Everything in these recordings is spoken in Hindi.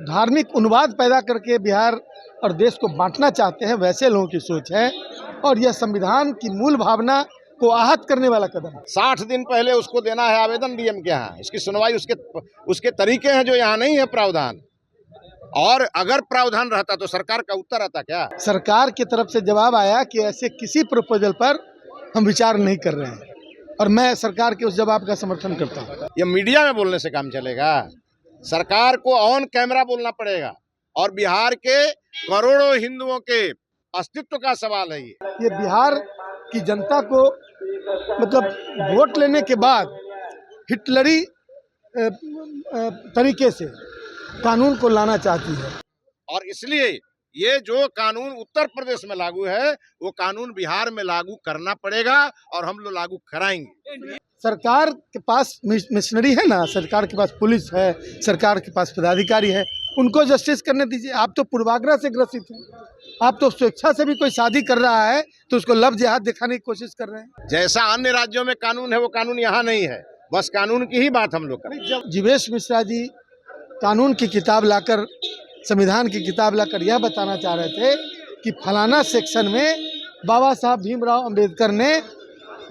धार्मिक उन्माद पैदा करके बिहार और देश को बांटना चाहते हैं, वैसे लोगों की सोच है। और यह संविधान की मूल भावना को आहत करने वाला कदम है। 60 दिन पहले उसको देना है आवेदन डीएम के यहाँ, इसकी सुनवाई उसके तरीके हैं जो यहाँ नहीं है प्रावधान। और अगर प्रावधान रहता तो सरकार का उत्तर आता क्या? सरकार की तरफ से जवाब आया कि ऐसे किसी प्रपोजल पर हम विचार नहीं कर रहे हैं, और मैं सरकार के उस जवाब का समर्थन करता हूँ। ये मीडिया में बोलने से काम चलेगा? सरकार को ऑन कैमरा बोलना पड़ेगा। और बिहार के करोड़ों हिंदुओं के अस्तित्व का सवाल है ये बिहार की जनता को मतलब वोट लेने के बाद हिटलरी तरीके से कानून को लाना चाहती है। और इसलिए ये जो कानून उत्तर प्रदेश में लागू है वो कानून बिहार में लागू करना पड़ेगा और हम लोग लागू कराएंगे। सरकार के पास मशीनरी है ना, सरकार के पास पुलिस है, सरकार के पास पदाधिकारी है, उनको जस्टिस करने दीजिए। आप तो पूर्वाग्रह से ग्रसित हैं, आप तो स्वेच्छा से भी कोई शादी कर रहा है तो उसको लव जिहाद दिखाने की कोशिश कर रहे हैं। जैसा अन्य राज्यों में कानून है वो कानून यहाँ नहीं है, बस कानून की ही बात हम लोग करें। जीवेश मिश्रा जी कानून की किताब लाकर, संविधान की किताब लाकर यह बताना चाह रहे थे कि फलाना सेक्शन में बाबा साहब भीमराव अंबेडकर ने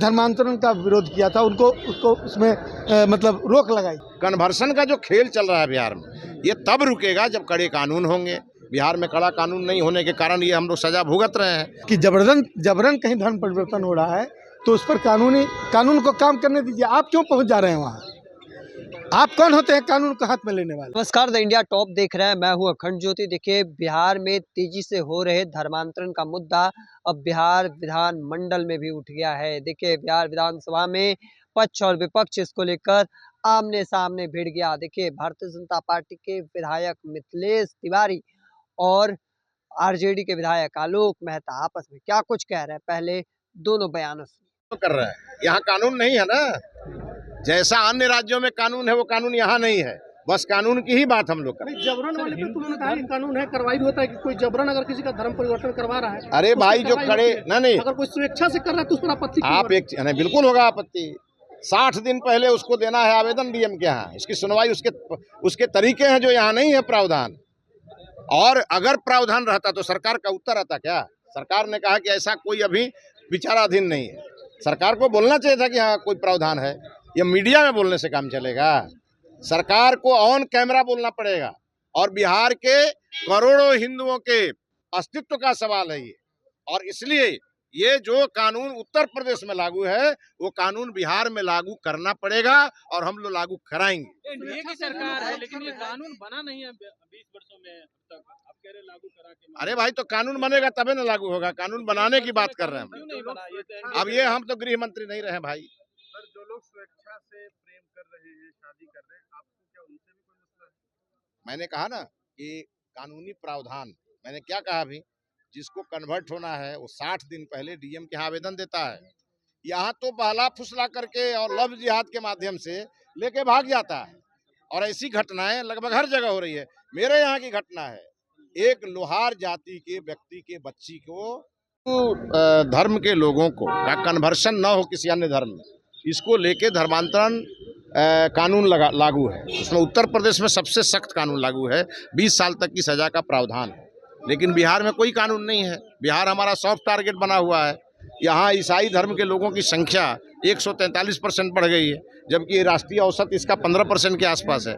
धर्मांतरण का विरोध किया था, उसको उसमें मतलब रोक लगाई। कन्वर्सन का जो खेल चल रहा है बिहार में, ये तब रुकेगा जब कड़े कानून होंगे। बिहार में कड़ा कानून नहीं होने के कारण ये हम लोग सजा भुगत रहे हैं कि जबरन कहीं धर्म परिवर्तन हो रहा है तो उस पर कानून को काम करने दीजिए। आप क्यों पहुंच जा रहे हैं वहाँ? आप कौन होते हैं कानून को हाथ में लेने वाले? नमस्कार, द इंडिया टॉप देख रहे हैं, मैं हूं अखंड ज्योति। देखिए, बिहार में तेजी से हो रहे धर्मांतरण का मुद्दा अब बिहार विधान मंडल में भी उठ गया है। देखिए, बिहार विधानसभा में पक्ष और विपक्ष इसको लेकर आमने सामने भिड़ गया। देखिए, भारतीय जनता पार्टी के विधायक मिथिलेश तिवारी और आरजेडी के विधायक आलोक मेहता आपस में क्या कुछ कह रहे हैं, पहले दोनों बयानों से कर रहे हैं। यहाँ कानून नहीं है ना, जैसा अन्य राज्यों में कानून है वो कानून यहाँ नहीं है, बस कानून की ही बात हम लोग करें। जबरन वाले पे तो उन्होंने कहा कि कानून है, कार्रवाई भी होता है कि कोई जबरन अगर किसी का धर्म परिवर्तन करवा रहा है। अरे भाई, जो कड़े नहीं, अगर कोई स्वेच्छा से कर रहा है तो उस पर आपत्ति आप एक नहीं, बिल्कुल होगा आपत्ति। 60 दिन पहले उसको देना है आवेदन डीएम के यहाँ, इसकी सुनवाई उसके तरीके हैं जो यहाँ नहीं है प्रावधान। और अगर प्रावधान रहता तो सरकार का उत्तर आता क्या? सरकार ने कहा कि ऐसा कोई अभी विचाराधीन नहीं है। सरकार को बोलना चाहिए था कि हाँ कोई प्रावधान है। ये मीडिया में बोलने से काम चलेगा? सरकार को ऑन कैमरा बोलना पड़ेगा। और बिहार के करोड़ों हिंदुओं के अस्तित्व का सवाल है ये। और इसलिए ये जो कानून उत्तर प्रदेश में लागू है वो कानून बिहार में लागू करना पड़ेगा और हम लोग लागू कराएंगे। एनडीए की सरकार है लेकिन ये कानून बना नहीं है 20 वर्षों में अब तक, आप कह रहे लागू करा के। अरे भाई, तो कानून बनेगा तबे ना लागू होगा। कानून बनाने की बात कर रहे हैं हम। अब ये हम तो गृह मंत्री नहीं रहे भाई। सर, जो लोग स्वेच्छा से प्रेम कर रहे हैं, शादी कर रहे हैं, आपको क्या उनसे भी कोई मसला है? मैंने कहा ना कि कानूनी प्रावधान, मैंने क्या कहा अभी, जिसको कन्वर्ट होना है वो 60 दिन पहले डीएम के आवेदन देता है। यहाँ तो बहला फुसला करके और लव जिहाद के माध्यम से लेके भाग जाता है। और ऐसी घटनाएं लगभग हर जगह हो रही है। मेरे यहाँ की घटना है, एक लोहार जाति के व्यक्ति के बच्ची को धर्म के लोगों को का कन्वर्शन न हो किसी अन्य धर्म में, इसको लेके धर्मांतरण कानून लागू है। उसमें उत्तर प्रदेश में सबसे सख्त कानून लागू है, 20 साल तक की सजा का प्रावधान है। लेकिन बिहार में कोई कानून नहीं है। बिहार हमारा सॉफ्ट टारगेट बना हुआ है। यहाँ ईसाई धर्म के लोगों की संख्या 143% बढ़ गई है, जबकि राष्ट्रीय औसत इसका 15% के आसपास है।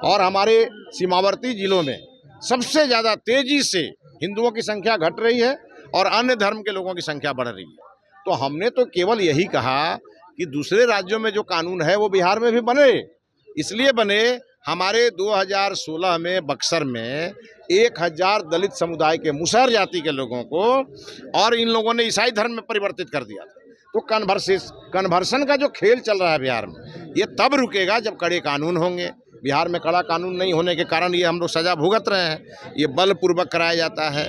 और हमारे सीमावर्ती जिलों में सबसे ज़्यादा तेजी से हिंदुओं की संख्या घट रही है और अन्य धर्म के लोगों की संख्या बढ़ रही है। तो हमने तो केवल यही कहा कि दूसरे राज्यों में जो कानून है वो बिहार में भी बने। इसलिए बने, हमारे 2016 में बक्सर में 1000 दलित समुदाय के मुसहर जाति के लोगों को और इन लोगों ने ईसाई धर्म में परिवर्तित कर दिया था। तो कन्वर्सन का जो खेल चल रहा है बिहार में, ये तब रुकेगा जब कड़े कानून होंगे। बिहार में कड़ा कानून नहीं होने के कारण ये हम लोग सजा भुगत रहे हैं। ये बलपूर्वक कराया जाता है,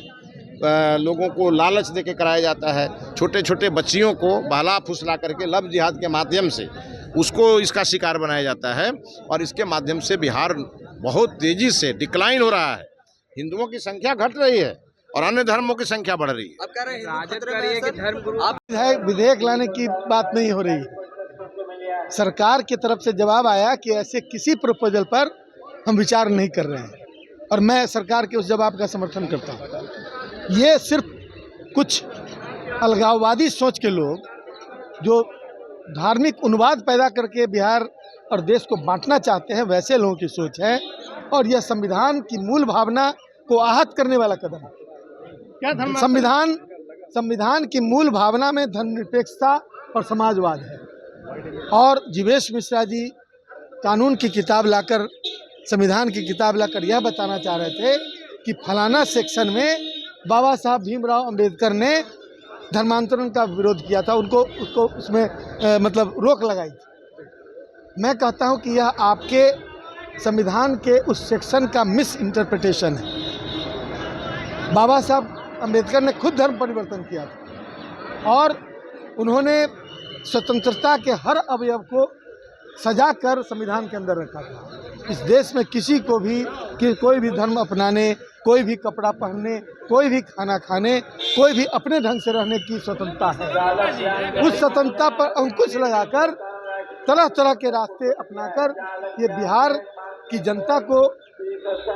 लोगों को लालच देके कराया जाता है। छोटे छोटे बच्चियों को बहला फुसला करके लव जिहाद के माध्यम से उसको इसका शिकार बनाया जाता है। और इसके माध्यम से बिहार बहुत तेजी से डिक्लाइन हो रहा है। हिंदुओं की संख्या घट रही है और अन्य धर्मों की संख्या बढ़ रही है। अब कह रहे हैं विधेयक लाने की बात नहीं हो रही। सरकार की तरफ से जवाब आया कि ऐसे किसी प्रपोजल पर हम विचार नहीं कर रहे हैं, और मैं सरकार के उस जवाब का समर्थन करता हूँ। ये सिर्फ कुछ अलगाववादी सोच के लोग जो धार्मिक उन्माद पैदा करके बिहार और देश को बांटना चाहते हैं, वैसे लोगों की सोच है और यह संविधान की मूल भावना को आहत करने वाला कदम है। क्या संविधान की मूल भावना में धर्मनिरपेक्षता और समाजवाद है। और जीवेश मिश्रा जी कानून की किताब लाकर, संविधान की किताब लाकर यह बताना चाह रहे थे कि फलाना सेक्शन में बाबा साहब भीमराव अंबेडकर ने धर्मांतरण का विरोध किया था, उसको उसमें मतलब रोक लगाई थी। मैं कहता हूं कि यह आपके संविधान के उस सेक्शन का मिस इंटरप्रिटेशन है। बाबा साहब अंबेडकर ने खुद धर्म परिवर्तन किया था और उन्होंने स्वतंत्रता के हर अवयव को सजा कर संविधान के अंदर रखा था। इस देश में किसी को भी कोई भी धर्म अपनाने, कोई भी कपड़ा पहनने, कोई भी खाना खाने, कोई भी अपने ढंग से रहने की स्वतंत्रता है। उस स्वतंत्रता पर अंकुश लगाकर तरह तरह के रास्ते अपनाकर ये बिहार की जनता को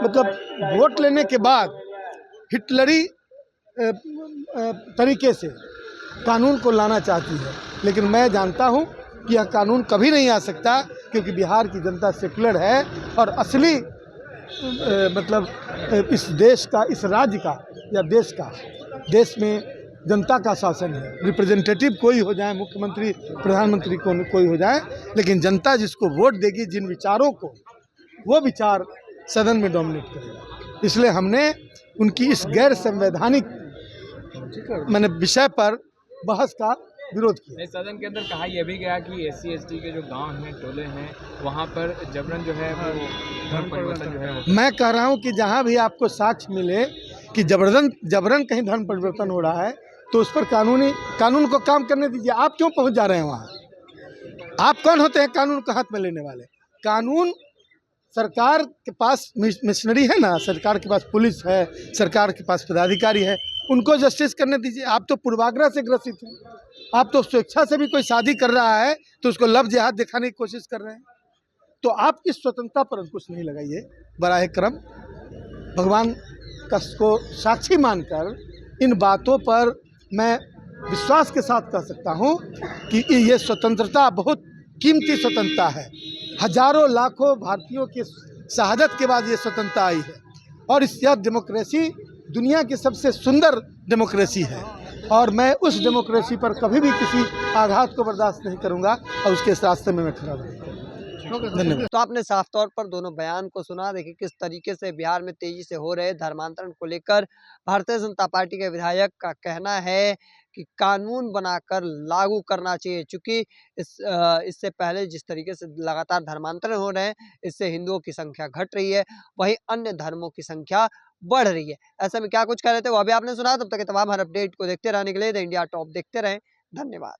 मतलब वोट लेने के बाद हिटलरी तरीके से कानून को लाना चाहती है। लेकिन मैं जानता हूं कि यह कानून कभी नहीं आ सकता, क्योंकि बिहार की जनता सेकुलर है और असली मतलब इस देश का, इस राज्य का या देश में जनता का शासन है। रिप्रेजेंटेटिव कोई हो जाए, मुख्यमंत्री प्रधानमंत्री कोई हो जाए, लेकिन जनता जिसको वोट देगी, जिन विचारों को, वो विचार सदन में डोमिनेट करेगा। इसलिए हमने उनकी इस गैर संवैधानिक विषय पर बहस का विरोध किया। सदन के अंदर कहा यह भी गया कि SC/ST के जो गांव हैं, टोले हैं, वहां पर जबरन जो है वो धर्म परिवर्तन जो है। मैं कह रहा हूं कि जहां भी आपको साक्ष्य मिले कि जबरन कहीं धर्म परिवर्तन हो रहा है, तो उस पर कानून को काम करने दीजिए। आप क्यों पहुंच जा रहे हैं वहां? आप कौन होते हैं कानून को हाथ में लेने वाले? कानून सरकार के पास मिशनरी है ना, सरकार के पास पुलिस है, सरकार के पास पदाधिकारी है, उनको जस्टिस करने दीजिए। आप तो पूर्वाग्रह से ग्रसित हैं। आप तो स्वेच्छा से भी कोई शादी कर रहा है तो उसको लव जिहाद दिखाने की कोशिश कर रहे हैं। तो आप इस स्वतंत्रता पर अंकुश नहीं लगाइए। बराह करम भगवान को साक्षी मानकर इन बातों पर मैं विश्वास के साथ कह सकता हूं कि ये स्वतंत्रता बहुत कीमती स्वतंत्रता है। हजारों लाखों भारतीयों की शहादत के बाद ये स्वतंत्रता आई है और यह डेमोक्रेसी दुनिया की सबसे सुंदर डेमोक्रेसी है और मैं उस डेमोक्रेसी पर कभी भी किसी आघात को बर्दाश्त नहीं करूंगा और उसके रास्ते में मैं खड़ा रहूंगा। धन्यवाद। तो आपने साफ तौर पर दोनों बयान को सुना। देखिए किस तरीके से बिहार में तेजी से हो रहे धर्मांतरण को लेकर भारतीय जनता पार्टी के विधायक का कहना है कि कानून बनाकर लागू करना चाहिए, चूंकि इससे पहले जिस तरीके से लगातार धर्मांतरण हो रहे हैं, इससे हिंदुओं की संख्या घट रही है, वहीं अन्य धर्मों की संख्या बढ़ रही है। ऐसे में क्या कुछ कह रहे थे वो अभी आपने सुना। तब तक के तमाम हर अपडेट को देखते रहने के लिए द इंडिया टॉप देखते रहें। धन्यवाद।